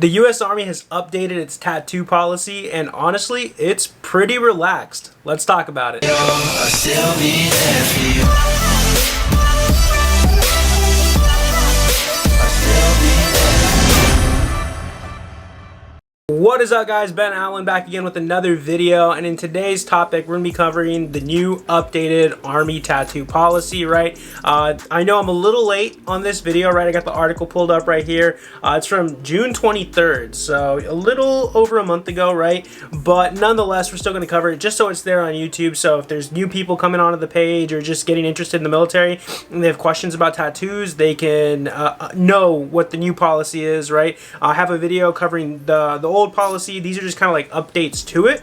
The US Army has updated its tattoo policy, and honestly, it's pretty relaxed. Let's talk about it. What is up, guys? Ben Allen back again with another video, and in today's topic we're going to be covering the new updated Army tattoo policy, right? I know I'm a little late on this video, right? I got the article pulled up right here. It's from June 23rd, so a little over a month ago, right? But nonetheless, we're still going to cover it just so it's there on YouTube. So if there's new people coming onto the page or just getting interested in the military and they have questions about tattoos, they can know what the new policy is, right? I have a video covering the old policy. These are just kind of like updates to it.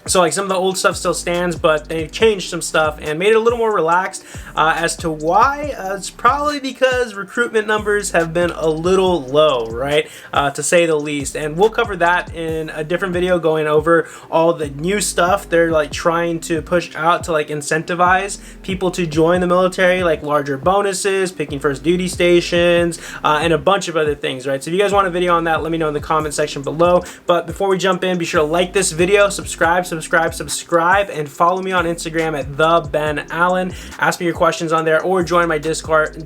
So like some of the old stuff still stands, but they changed some stuff and made it a little more relaxed. As to why, it's probably because recruitment numbers have been a little low, right? To say the least. And we'll cover that in a different video, going over all the new stuff they're like trying to push out to like incentivize people to join the military, like larger bonuses, picking first duty stations, and a bunch of other things, right? So if you guys want a video on that, let me know in the comment section below. But before we jump in, be sure to like this video, subscribe, and follow me on Instagram at @TheBenAllen. Ask me your questions on there, or join my Discord,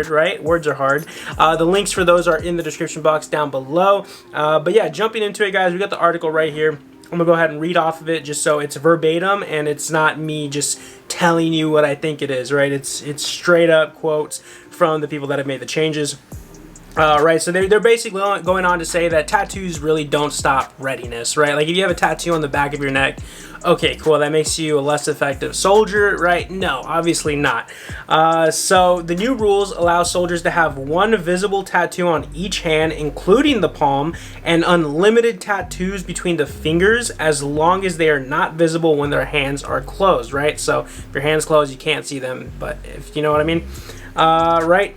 right? Words are hard. The links for those are in the description box down below. But yeah, jumping into it, guys, we got the article right here. I'm gonna go ahead and read off of it just so it's verbatim and it's not me just telling you what I think it is, right? It's straight up quotes from the people that have made the changes. Right, so they're basically going on to say that tattoos really don't stop readiness, right? Like if you have a tattoo on the back of your neck, okay, cool, that makes you a less effective soldier, right? No, obviously not. So the new rules allow soldiers to have one visible tattoo on each hand, including the palm, and unlimited tattoos between the fingers as long as they are not visible when their hands are closed, right? So if your hand's closed, you can't see them, but if you know what I mean, right?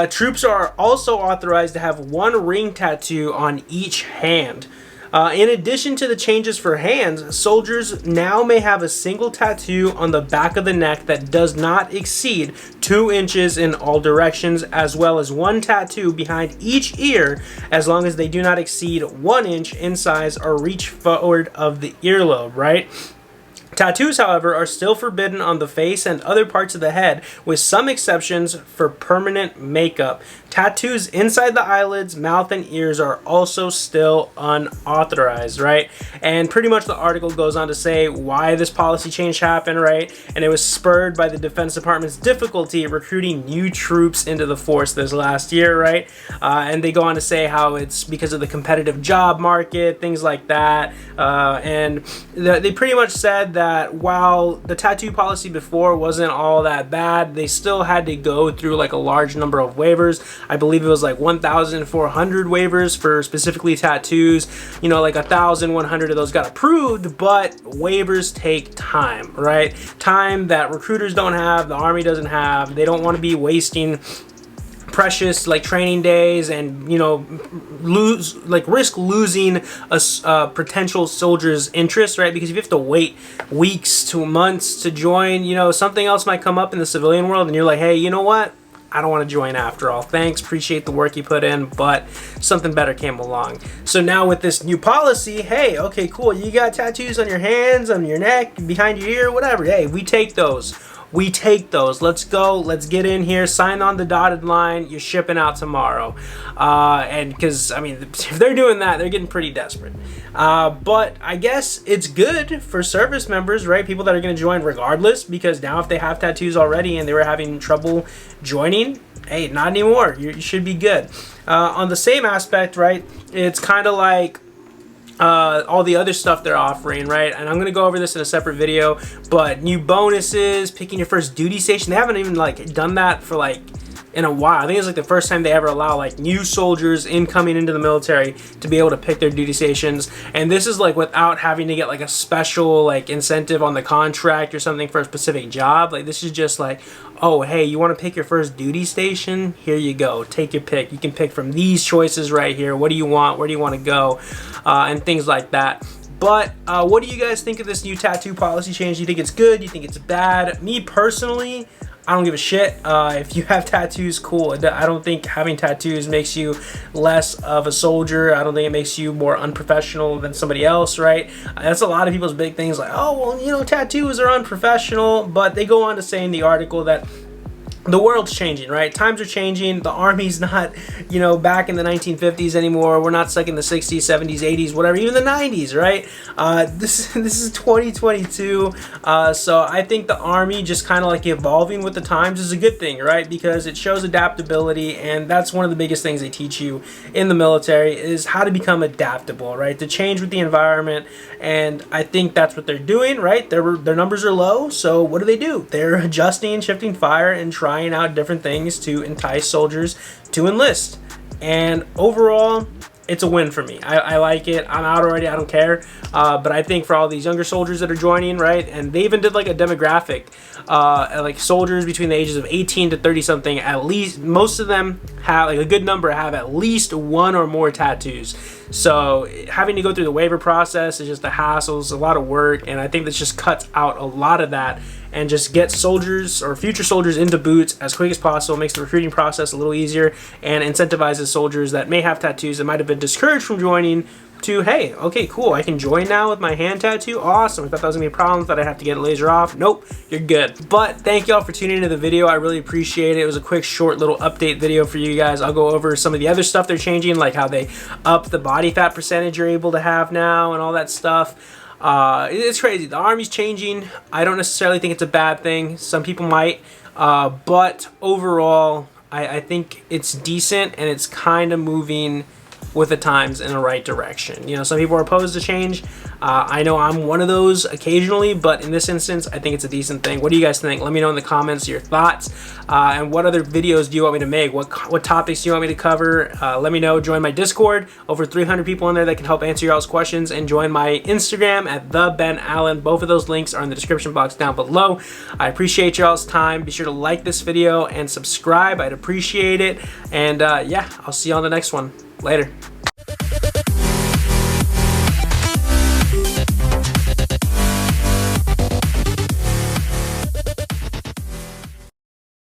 Troops are also authorized to have one ring tattoo on each hand. In addition to the changes for hands, soldiers now may have a single tattoo on the back of the neck that does not exceed 2 inches in all directions, as well as one tattoo behind each ear as long as they do not exceed 1 inch in size or reach forward of the earlobe, right? Tattoos, however, are still forbidden on the face and other parts of the head, with some exceptions for permanent makeup. Tattoos inside the eyelids, mouth, and ears are also still unauthorized, right? And pretty much the article goes on to say why this policy change happened, right? And it was spurred by the Defense Department's difficulty recruiting new troops into the force this last year, right? And they go on to say how it's because of the competitive job market, things like that. And they pretty much said that while the tattoo policy before wasn't all that bad, they still had to go through like a large number of waivers. I believe it was like 1,400 waivers for specifically tattoos. You know, like 1,100 of those got approved, but waivers take time, right? Time that recruiters don't have, the Army doesn't have. They don't want to be wasting precious like training days and, you know, risk losing a potential soldier's interest, right? Because if you have to wait weeks to months to join, you know, something else might come up in the civilian world and you're like, hey, you know what, I don't want to join after all. Thanks, appreciate the work you put in, but something better came along. So now with this new policy, hey, okay, cool, you got tattoos on your hands, on your neck, behind your ear, whatever. Hey, we take those. We take those. Let's go. Let's get in here. Sign on the dotted line. You're shipping out tomorrow. And because, I mean, if they're doing that, they're getting pretty desperate. But I guess it's good for service members, right? People that are going to join regardless, because now if they have tattoos already and they were having trouble joining, hey, not anymore. You should be good. On the same aspect, right, it's kind of like all the other stuff they're offering, right? And I'm gonna go over this in a separate video, but new bonuses, picking your first duty station, they haven't even like done that for like in a while. I think it's like the first time they ever allow like new soldiers incoming into the military to be able to pick their duty stations. And this is like without having to get like a special like incentive on the contract or something for a specific job. Like this is just like, oh, hey, you want to pick your first duty station? Here you go. Take your pick. You can pick from these choices right here. What do you want? Where do you want to go? And things like that. But what do you guys think of this new tattoo policy change? Do you think it's good? Do you think it's bad? Me personally, I don't give a shit. If you have tattoos, cool. I don't think having tattoos makes you less of a soldier. I don't think it makes you more unprofessional than somebody else, right? That's a lot of people's big things, like, oh, well, you know, tattoos are unprofessional, but they go on to say in the article that the world's changing, right? Times are changing. The Army's not, you know, back in the 1950s anymore. We're not stuck in the 60s, 70s, 80s, whatever, even the 90s, right? This is 2022. So I think the Army just kind of like evolving with the times is a good thing, right? Because it shows adaptability, and that's one of the biggest things they teach you in the military is how to become adaptable, right? To change with the environment, and I think that's what they're doing, right? Their numbers are low, so what do? They're adjusting, shifting fire, and trying out different things to entice soldiers to enlist. And overall, it's a win for me. I like it. I'm out already. I don't care. But I think for all these younger soldiers that are joining, right, and they even did like a demographic, like soldiers between the ages of 18 to 30 something, at least most of them have, like a good number have at least one or more tattoos. So having to go through the waiver process is just a hassle. It's a lot of work, and I think this just cuts out a lot of that and just gets soldiers or future soldiers into boots as quick as possible, makes the recruiting process a little easier, and incentivizes soldiers that may have tattoos that might have been discouraged from joining to, hey, okay, cool, I can join now with my hand tattoo. Awesome. I thought that was gonna be a problem, that I'd have to get a laser off. Nope, you're good. But thank y'all for tuning into the video. I really appreciate it. It was a quick, short little update video for you guys. I'll go over some of the other stuff they're changing, like how they up the body fat percentage you're able to have now and all that stuff. It's crazy. The Army's changing. I don't necessarily think it's a bad thing. Some people might, but overall, I think it's decent, and it's kind of moving with the times in the right direction. You know, some people are opposed to change. I know I'm one of those occasionally, but in this instance, I think it's a decent thing. What do you guys think? Let me know in the comments your thoughts, and what other videos do you want me to make? What topics do you want me to cover? Let me know. Join my Discord. Over 300 people in there that can help answer y'all's questions, and join my Instagram at @TheBenAllen. Both of those links are in the description box down below. I appreciate y'all's time. Be sure to like this video and subscribe. I'd appreciate it. And yeah, I'll see you on the next one. Later.